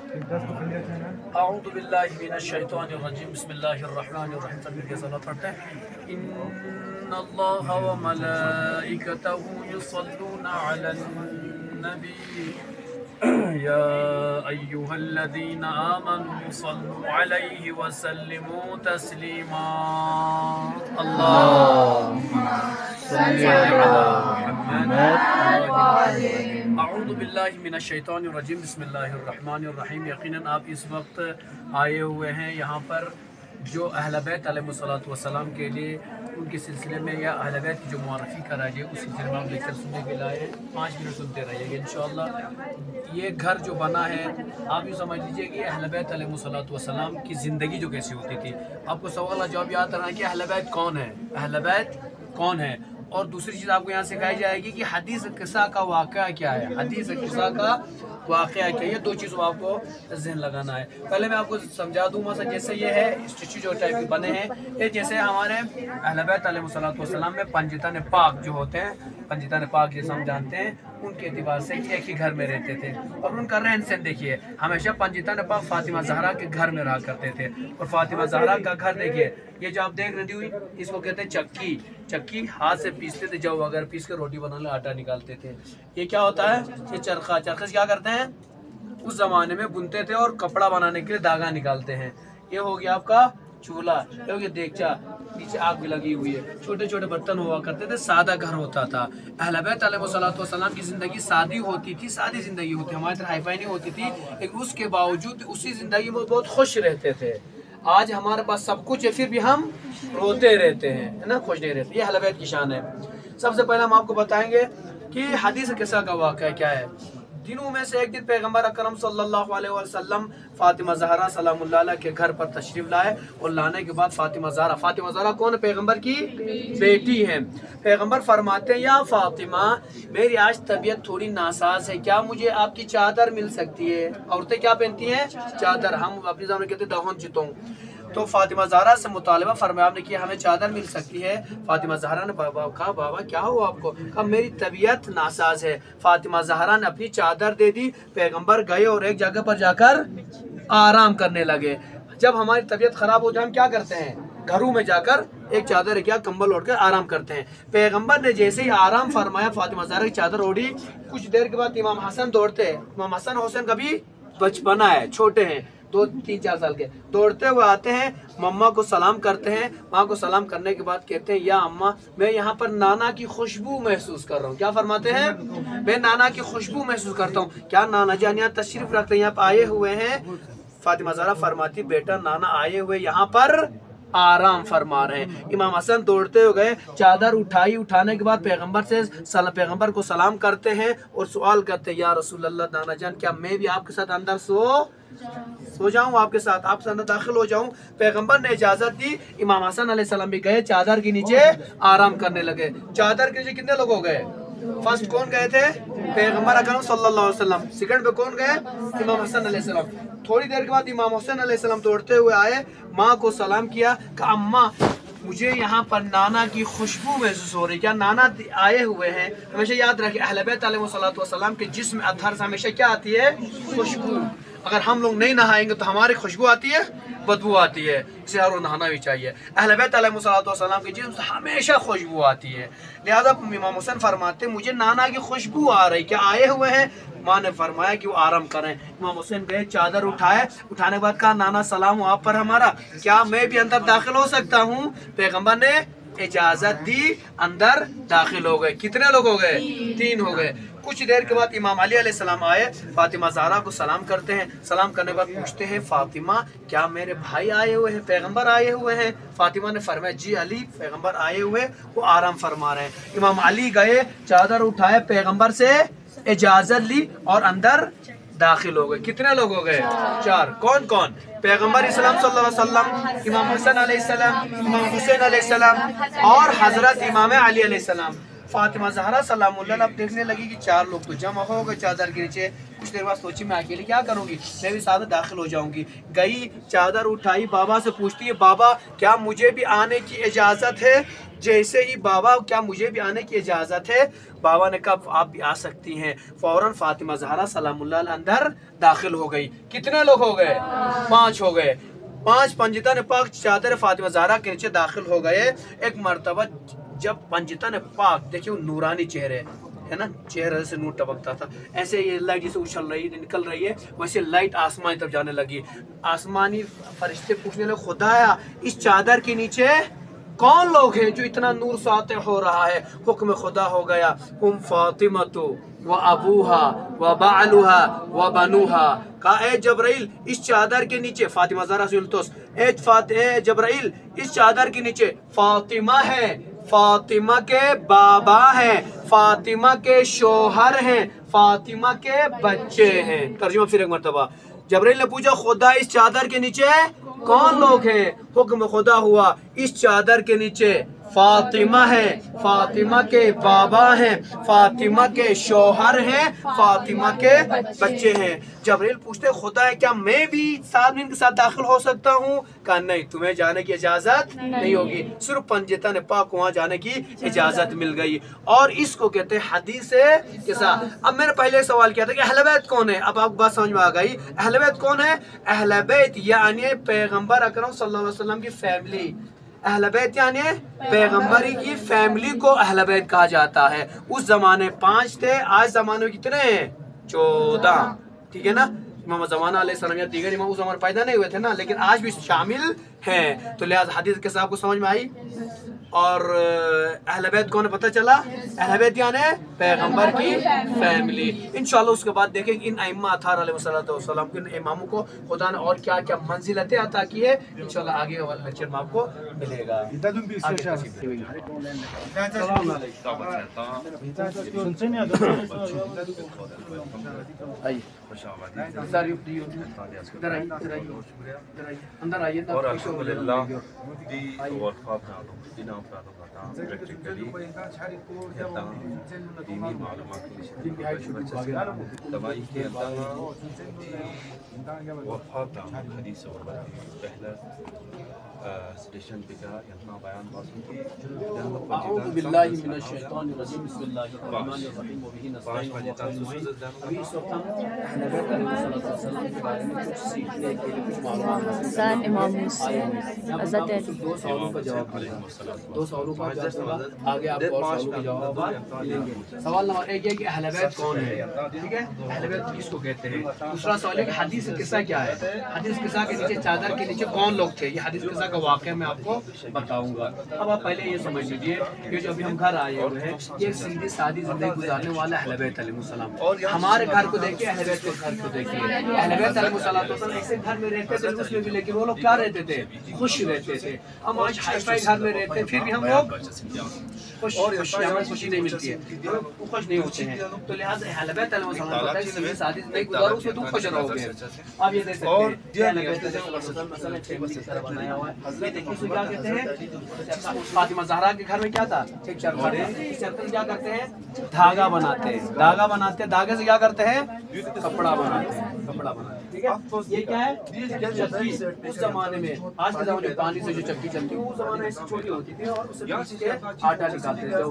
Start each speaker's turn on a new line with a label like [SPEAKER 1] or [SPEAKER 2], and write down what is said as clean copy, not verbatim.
[SPEAKER 1] अऊज़ु बिल्लाहि मिनश शैतानिर रजीम बिस्मिल्लाहिर रहमानिर रहीम। तकबीर के साथ पढ़ते हैं। इन्नल्लाहा व मलाइकतहु युसल्लूना अलन नबी या अय्युहल्लज़ीना आमनू सल्लु अलैहि व सल्लिमू तस्लीमा। अल्लाहुम्मा सल्लि अला मुहम्मद। अऊज़ु बिल्लाहि मिनश शैतानिर रजीम बिस्मिल्लाहिर रहमानिर रहीम। यकीनन आप इस वक्त आए हुए हैं यहाँ पर जो अहले बैत अलैहिस्सलातु वस्सलाम के लिए उनके सिलसिले में या अहले बैत की जो मुआरफी कराई जाए उस सिलसिले में आप लेकर सुनने के लिए 5 मिनट सुनते रहिएगा इंशाअल्लाह। ये घर जो बना है आप यूँ समझ लीजिए कि अहले बैत अलैहिस्सलातु वस्सलाम की ज़िंदगी जो कैसी होती थी। आपको सवाल जवाब याद रखना कि अहले बैत कौन है, अहले बैत कौन है। और दूसरी चीज़ आपको यहाँ सिखाई जाएगी कि हदीस किस्सा का वाक़या क्या है, हदीस किस्सा का वाक़या क्या है। ये दो चीज़ों आपको ज़हन लगाना है। पहले मैं आपको समझा दूँ, मसला जैसे ये है स्टैचू जो टाइप के बने हैं, ये जैसे हमारे अहले बैत अलैहिस्सलातु वस्सलाम में पंजतन पाक जो होते हैं, पंजतन पाक जैसे हम जानते हैं, उनके एतबार से एक ही घर में रहते थे। और उनका रहन सहन देखिए, हमेशा पंजतन पाक फातिमा ज़हरा के घर में रहा करते थे। और फातिमा ज़हरा का घर देखिए, ये जो आप देख रही हुई इसको कहते हैं चक्की। चक्की हाथ से पीसते थे, जब अगर पीस के रोटी बनाने आटा निकालते थे। ये क्या होता है, ये चरखा। चरखे से क्या करते हैं, उस जमाने में बुनते थे और कपड़ा बनाने के लिए धागा निकालते हैं। ये हो गया आपका चूल्हा, ये हो गया देगचा, नीचे आग भी लगी हुई है। छोटे छोटे बर्तन हुआ करते थे, सादा घर होता था। अहले बैत अलैहिस्सलातु वस्सलाम की जिंदगी सादी होती थी, सादी जिंदगी होती, हमारी तरह हाईफाई नहीं होती थी, लेकिन उसके बावजूद उसी जिंदगी में बहुत खुश रहते थे। आज हमारे पास सब कुछ है फिर भी हम रोते रहते हैं, है ना, खुश नहीं रहते। ये अहले बैत की शान है। सबसे पहले हम आपको बताएंगे कि हदीस किस्सा का वाक़या क्या है। दिनों में से एक दिन पैगंबर अकरम सल्लल्लाहु अलैहि वसल्लम फातिमा ज़हरा सलामुल्लाह अलैहा के घर पर तशरीफ लाए। और लाने के बाद फातिमा ज़हरा कौन है, पैगंबर की बेटी हैं। पैगंबर फरमाते हैं, या फातिमा मेरी आज तबीयत थोड़ी नासाज है, क्या मुझे आपकी चादर मिल सकती है। औरतें क्या पहनती हैं, चादर। हम अपनी ज़बान में कहते हैं दहन चितों। तो फातिमा ज़हरा से मुतालबा फरमाया आपने कि हमें चादर मिल सकती है। फातिमा ज़हरा ने कहा, बाबा क्या हुआ आपको। कहा मेरी तबीयत नासाज है। फातिमा ज़हरा ने अपनी चादर दे दी। पैगंबर गए और एक जगह पर जाकर आराम करने लगे। जब हमारी तबीयत खराब हो जाए हम क्या करते हैं, घरों में जाकर एक चादर क्या कंबल ओढ़ कर आराम करते हैं। पैगंबर ने जैसे ही आराम फरमाया, फातिमा ज़हरा की चादर ओढ़ी। कुछ देर के बाद इमाम हसन दौड़ते हैं। इमाम हसन हुसैन का भी बचपना है, छोटे हैं, 2-3-4 साल के। दौड़ते हुए आते हैं, मम्मा को सलाम करते हैं। माँ को सलाम करने के बाद कहते हैं, या अम्मा मैं यहाँ पर नाना की खुशबू महसूस कर रहा हूँ। क्या फरमाते हैं, मैं नाना की खुशबू महसूस करता हूँ। क्या नाना जान यहाँ तशरीफ रखते हैं, यहाँ पर आए हुए हैं। फातिमा ज़हरा फरमाती, बेटा नाना आए हुए यहाँ पर आराम फरमा रहे हैं। इमाम हसन दौड़ते हुए गए, चादर उठाई। उठाने के बाद पैगंबर को सलाम करते हैं और सवाल करते हैं, या रसूल अल्लाह नाना जान क्या मैं भी आपके साथ अंदर सो जाऊं, आपके साथ आपसे अंदर दाखिल हो जाऊं। पैगंबर ने इजाजत दी। इमाम हसन अलैहिस्सलाम भी गए, चादर के नीचे आराम करने लगे। चादर के नीचे कितने लोग हो गए, फर्स्ट कौन गए थे, पैगंबर अकरम सल्लल्लाहु अलैहि वसल्लम। सेकंड पे कौन गए, इमाम हसन अलैहिस्सलाम। थोड़ी देर के बाद इमाम हुसैन अलैहिस्सलाम दौड़ते हुए आए, माँ को सलाम किया। कहा अम्मा मुझे यहाँ पर नाना की खुशबू महसूस हो रही, क्या नाना आए हुए हैं। हमेशा याद रखिए अहले बैत अलैहिस्सलातु वस्सलाम के जिस्म अतहर से हमेशा क्या आती है, खुशबू। अगर हम लोग नहीं नहाएंगे तो हमारी खुशबू आती है, बदबू आती है, इसे हर रोज नहाना भी चाहिए। अहले बैत अलैहिस्सलातु वस्सलाम के जिस्म से हमेशा खुशबू आती है। लिहाजा इमाम हुसैन फरमाते मुझे नाना की खुशबू आ रही, क्या आए हुए हैं। माँ ने फरमाया कि वो आराम करें। इमाम हुसैन गए, चादर उठाए। उठाने के बाद कहा नाना सलाम हो आप पर हमारा, क्या मैं भी अंदर दाखिल हो सकता हूँ। पैगंबर ने इजाजत दी, अंदर दाखिल हो गए। कितने लोग हो गए, 3 हो गए। कुछ देर के बाद इमाम अली अलैहिस्सलाम आए, फातिमा ज़हरा को सलाम करते हैं। सलाम करने के बाद पूछते हैं, फातिमा क्या मेरे भाई आए हुए हैं, पैगंबर आए हुए हैं। फातिमा ने फरमाया, जी अली पैगंबर आए हुए, वो आराम फरमा रहे हैं। इमाम अली गए, चादर उठाए, पैगंबर से इजाजत ली और अंदर दाखिल हो गए। कितने लोग हो गए, 4। कौन कौन, पैगंबर इस्लाम सल्लल्लाहु अलैहि वसल्लम, इमाम हसन अलैहिस्सलाम, इमाम हुसैन अलैहिस्सलाम और हजरत इमाम अली अलैहिस्सलाम। फातिमा ज़हरा सलामुल्लाह अब देखने लगी कि 4 लोग तो जमा हो गए चादर के नीचे। कुछ देर बाद सोची मैं अकेले क्या करूँगी, मैं भी साथ में दाखिल हो जाऊँगी। गई, चादर उठाई, बाबा से पूछती है बाबा क्या मुझे भी आने की इजाज़त है। जैसे ही बाबा क्या मुझे भी आने की इजाज़त है, बाबा ने कहा आप भी आ सकती हैं। फौरन फातिमा ज़हरा सलामुल्लाह अलैहा अंदर दाखिल हो गई। कितने लोग हो गए? 5 हो गए। 5 पंजितन पाक चादर फातिमा ज़हरा के नीचे दाखिल हो गए। एक मरतबा जब पंजितन पाक, देखिए वो नूरानी चेहरे है ना, चेहरे से नूर टपकता था, ऐसे ये लाइट जैसे उछल रही है, निकल रही है, वैसे लाइट आसमान की तरफ जाने लगी। आसमानी फरिश्ते पूछने लगे खुदाया इस चादर के नीचे कौन लोग हैं जो इतना नूर साते हो रहा है। हुक्म खुदा हो गया, हुम फातिमतु व अबूहा व बालुहा व बनुहा। कहा ए जबराइल इस चादर के नीचे, फातिमा ज़हरा ए जबराइल इस चादर के नीचे फातिमा है, फातिमा के बाबा हैं, फातिमा के शोहर हैं, फातिमा के बच्चे हैं। तर्जुमा फिर एक मरतबा। जबरील ने पूछा खुदा इस चादर के नीचे कौन लोग हैं। हुक्म खुदा हुआ इस चादर के नीचे फातिमा है, फातिमा के बाबा हैं, फातिमा के शौहर हैं, फातिमा के बच्चे हैं। जबरील पूछते खुदा है क्या मैं भी साथ में इनके साथ दाखिल हो सकता हूँ। कहा नहीं, तुम्हें जाने की इजाजत नहीं होगी, सिर्फ पंजितन पाक वहाँ जाने की इजाजत मिल गई। और इसको कहते हैं हदीस के साथ। अब मैंने पहले सवाल किया था कि अहले बैत कौन है, अब आपको बात समझ में आ गई। अहले बैत कौन है? अहले बैत यानी पैगंबर अकरम सल्लल्लाहु अलैहि वसल्लम की फैमिली। अहले बैत यानी पैगंबरी की फैमिली को अहले बैत कहा जाता है। उस जमाने 5 थे, आज जमाने में कितने हैं? 14। ठीक है ना। इमाम ज़माना अलैहिस्सलाम या दीगर इमाम उस जमाने पैदा नहीं हुए थे ना, लेकिन आज भी शामिल हैं। तो लिहाजा हदीस के साथ आपको समझ में आई। और अहले बैत कौन है पता चला? अहले बैत यानी पैगंबर की फैमिली। इंशाल्लाह उसके बाद देखेंगे इन अइम्मा अतार अलैहिस्सलाम के इमामों को खुदा ने और क्या क्या मंजिलतें अता की है। इंशाल्लाह आगे वाले लेक्चर में आपको मिलेगा। अंदर आइए।
[SPEAKER 2] और अल्हम्दुलिल्लाह दी प्रैक्टिकली दीनी मालूमात दवाई के वफात हदीस और पहला स्टेशन पे का यहाँ बयान पासूं की
[SPEAKER 1] अऊज़ु बिल्लाहि मिनश शैतानिर रजीम बिस्मिल्लाहिर रहमानिर रहीम व बिही नस्तईन। अभी इस वक्त हम अहले बैत अलैहिस्सलाम के बारे में कुछ सीखने के लिए कुछ मालूमात
[SPEAKER 3] हसन इमाम हुसैन हज़रत
[SPEAKER 1] 2 सवालों का जवाब देंगे। 2 सवालों का जवाब आगे आपको और सवालों के जवाब मिलेंगे। सवाल नंबर 1 ये कि अहले बैत कौन है, ठीक है, अहले बैत किसको कहते हैं। दूसरा सवाल है कि हदीस किस्सा क्या है, हदीस किस्सा के नीचे चादर के नीचे कौन लोग थे। ये हदीस किस्सा का वाक़या मैं आपको बताऊंगा। अब आप पहले ये समझ लीजिए कि जो अभी हम घर आए हुए हैं ये सीधी सादी जिंदगी गुजारने वाला अहले बैत अलैहिस्सलाम। हमारे घर को देखिए, अहले बैत के घर को देखिए। अहले बैत अलैहिस्सलाम ऐसे घर में रहते थे उसमें भी, लेकिन वो लोग क्या रहते थे? खुश रहते थे। हम आज हाई फाई घर में रहते हैं फिर भी हम लोग खुशी नहीं मिलती है, हम खुश नहीं होते हैं। तो लिहाजा अहले बैत अलैहिस्सलाम सीधी सादी जिंदगी गुजारो उसमें तुम खुश रहोगे। अब ये देख सकते हैं अहले बैत अलैहिस्सलाम फैमिली की तरह बनाया हुआ है। ये देखिए इसको क्या कहते हैं? फातिमा ज़हरा के घर में क्या था? एक चरखा था। इस चरखे से क्या करते हैं? धागा बनाते हैं, धागा बनाते हैं। धागे से क्या करते हैं? कपड़ा बनाते हैं, कपड़ा बनाते हैं। ठीक है। ये क्या है? चक्की। उस जमाने में, आज के जमाने में पानी से जो चक्की चलती है, वो जमाने ऐसी छोटी होती थी और उससे आटा निकालते थे।